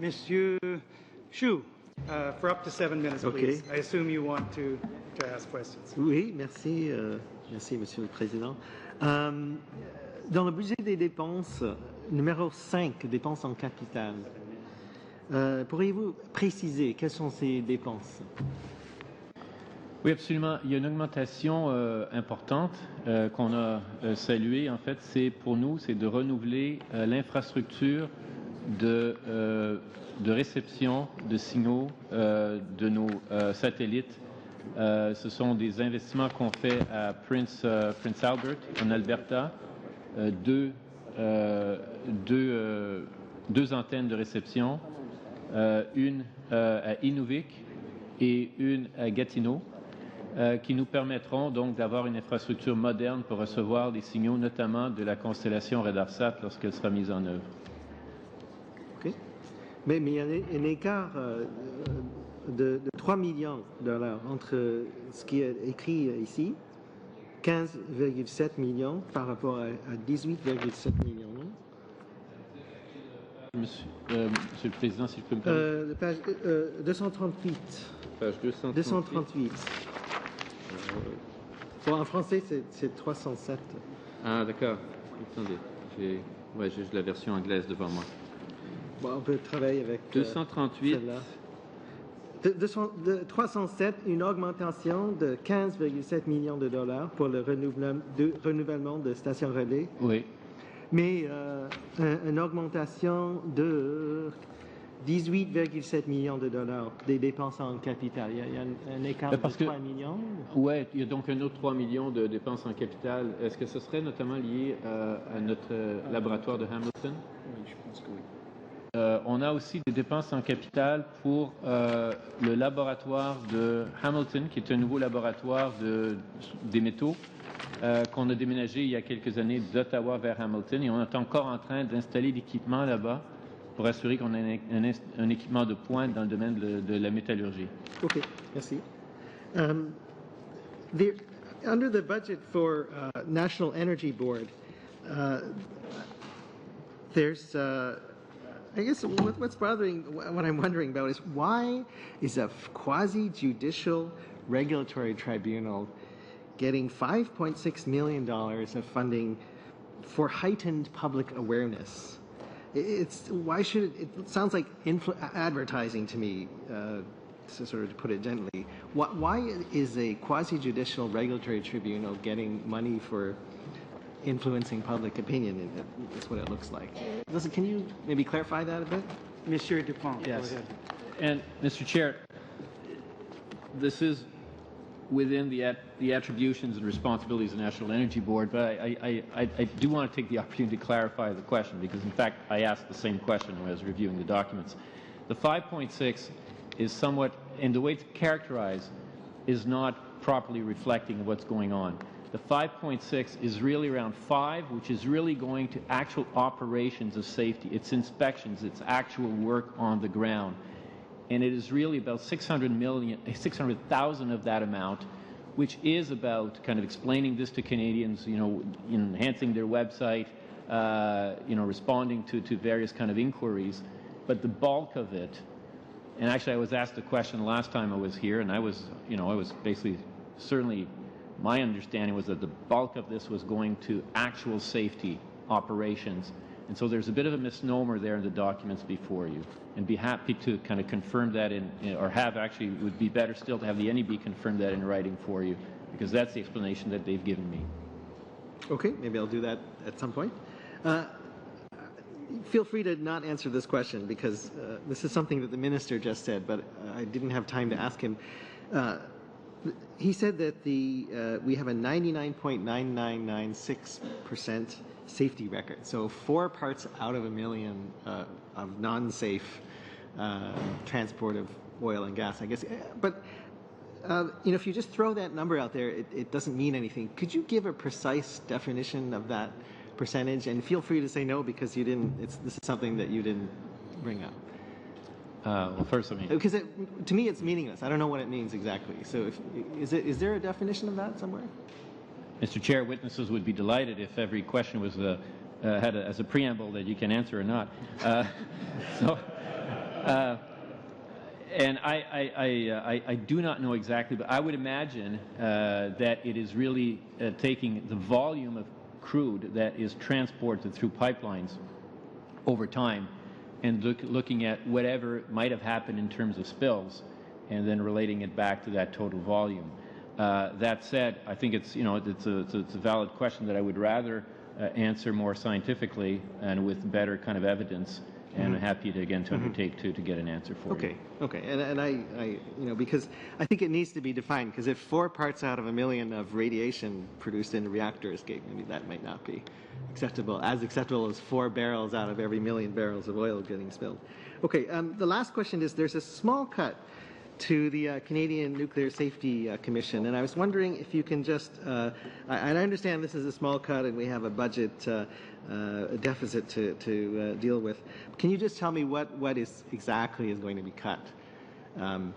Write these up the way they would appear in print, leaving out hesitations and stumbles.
Monsieur Xu, for up to 7 minutes, please. Okay. I assume you want to ask questions. Oui, merci, merci, Monsieur le Président. Dans le budget des dépenses, numéro 5, dépenses en capital, pourriez-vous préciser quelles sont ces dépenses? Oui, absolument. Il y a une augmentation importante qu'on a saluée. En fait, c'est pour nous, c'est de renouveler l'infrastructure de réception de signaux de nos satellites. Ce sont des investissements qu'on fait à Prince Albert, en Alberta. Deux antennes de réception, une à Inuvik et une à Gatineau, qui nous permettront donc d'avoir une infrastructure moderne pour recevoir des signaux, notamment de la constellation Radarsat lorsqu'elle sera mise en œuvre. OK. Mais il y a un écart de 3 millions de dollars entre ce qui est écrit ici, 15,7 millions par rapport à 18,7 millions. Monsieur le Président, si je peux me permettre. Page 238. Page 238. 238. Bon, en français, c'est 307. Ah, d'accord. Attendez. J'ai la version anglaise devant moi. Bon, on peut travailler avec 238. De 307, une augmentation de 15,7 millions de dollars pour le renouvellement de stations relais. Oui. Mais une augmentation de 18,7 millions de dollars des dépenses en capital. Il y a un écart de 3 millions. Oui, il y a donc un autre 3 millions de dépenses en capital. Est-ce que ce serait notamment lié à notre laboratoire de Hamilton? Oui, je pense que oui. On a aussi des dépenses en capital pour le laboratoire de Hamilton, qui est un nouveau laboratoire des métaux qu'on a déménagé il y a quelques années d'Ottawa vers Hamilton. Et on est encore en train d'installer l'équipement là-bas pour assurer qu'on a un équipement de pointe dans le domaine de la métallurgie. OK, merci. Under the budget for National Energy Board, there's... I guess what I'm wondering about is why is a quasi-judicial regulatory tribunal getting $5.6 million of funding for heightened public awareness? It sounds like advertising to me, to sort of put it gently. Why is a quasi-judicial regulatory tribunal getting money for influencing public opinion? That's what it looks like. Can you maybe clarify that a bit? Monsieur Dupont, yes. Go ahead. And Mr. Chair, this is within the attributions and responsibilities of the National Energy Board, but I do want to take the opportunity to clarify the question, because in fact I asked the same question when I was reviewing the documents. The 5.6 is somewhat, and the way it's characterized is not properly reflecting what's going on. The 5.6 is really around 5, which is really going to actual operations of safety. It's inspections, it's actual work on the ground. And it is really about 600,000 of that amount, which is about kind of explaining this to Canadians, enhancing their website, responding to various kind of inquiries. But the bulk of it, and actually I was asked a question last time I was here, and I was basically, certainly my understanding was that the bulk of this was going to actual safety operations. And so there's a bit of a misnomer there in the documents before you. And be happy to kind of confirm that it would be better still to have the NEB confirm that in writing for you, because that's the explanation that they've given me. Okay, maybe I'll do that at some point. Feel free to not answer this question, because this is something that the minister just said, but I didn't have time to ask him. He said that we have a 99.9996% safety record. So 4 parts out of a million of non-safe transport of oil and gas, I guess. But if you just throw that number out there, it doesn't mean anything. Could you give a precise definition of that percentage? And feel free to say no, because this is something that you didn't bring up. Well, first, because to me it's meaningless. I don't know what it means exactly. So is there a definition of that somewhere? Mr. Chair, witnesses would be delighted if every question was had as a preamble that you can answer or not. And I do not know exactly, but I would imagine that it is really taking the volume of crude that is transported through pipelines over time and looking at whatever might have happened in terms of spills and then relating it back to that total volume. That said, I think it's a valid question that I would rather answer more scientifically and with better kind of evidence. And I'm happy to undertake to get an answer for you. Okay, and I because I think it needs to be defined, because if 4 parts out of a million of radiation produced in a reactor escape, maybe that might not be acceptable as 4 barrels out of every million barrels of oil getting spilled. Okay, the last question is, there's a small cut to the Canadian Nuclear Safety Commission, and I was wondering if you can just, I understand this is a small cut and we have a budget deficit to deal with. Can you just tell me what is exactly going to be cut, or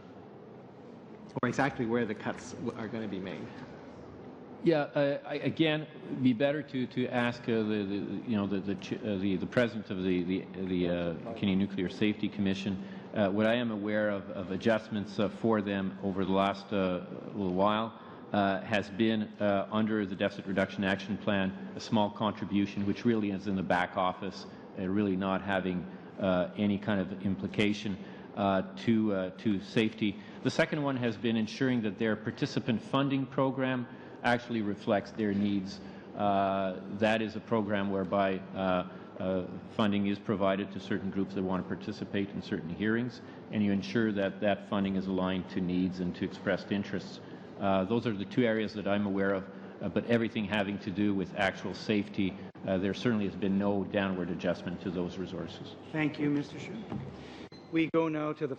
exactly where the cuts are going to be made? Yeah, again, it'd be better to ask the president of the Canadian Nuclear Safety Commission. What I am aware of adjustments for them over the last little while has been under the Deficit Reduction Action Plan, a small contribution which really is in the back office, really not having any kind of implication to safety. The second one has been ensuring that their participant funding program actually reflects their needs. That is a program whereby funding is provided to certain groups that want to participate in certain hearings, and you ensure that that funding is aligned to needs and to expressed interests. Those are the 2 areas that I'm aware of, but everything having to do with actual safety, there certainly has been no downward adjustment to those resources. Thank you, Mr. Hsu. We go now to the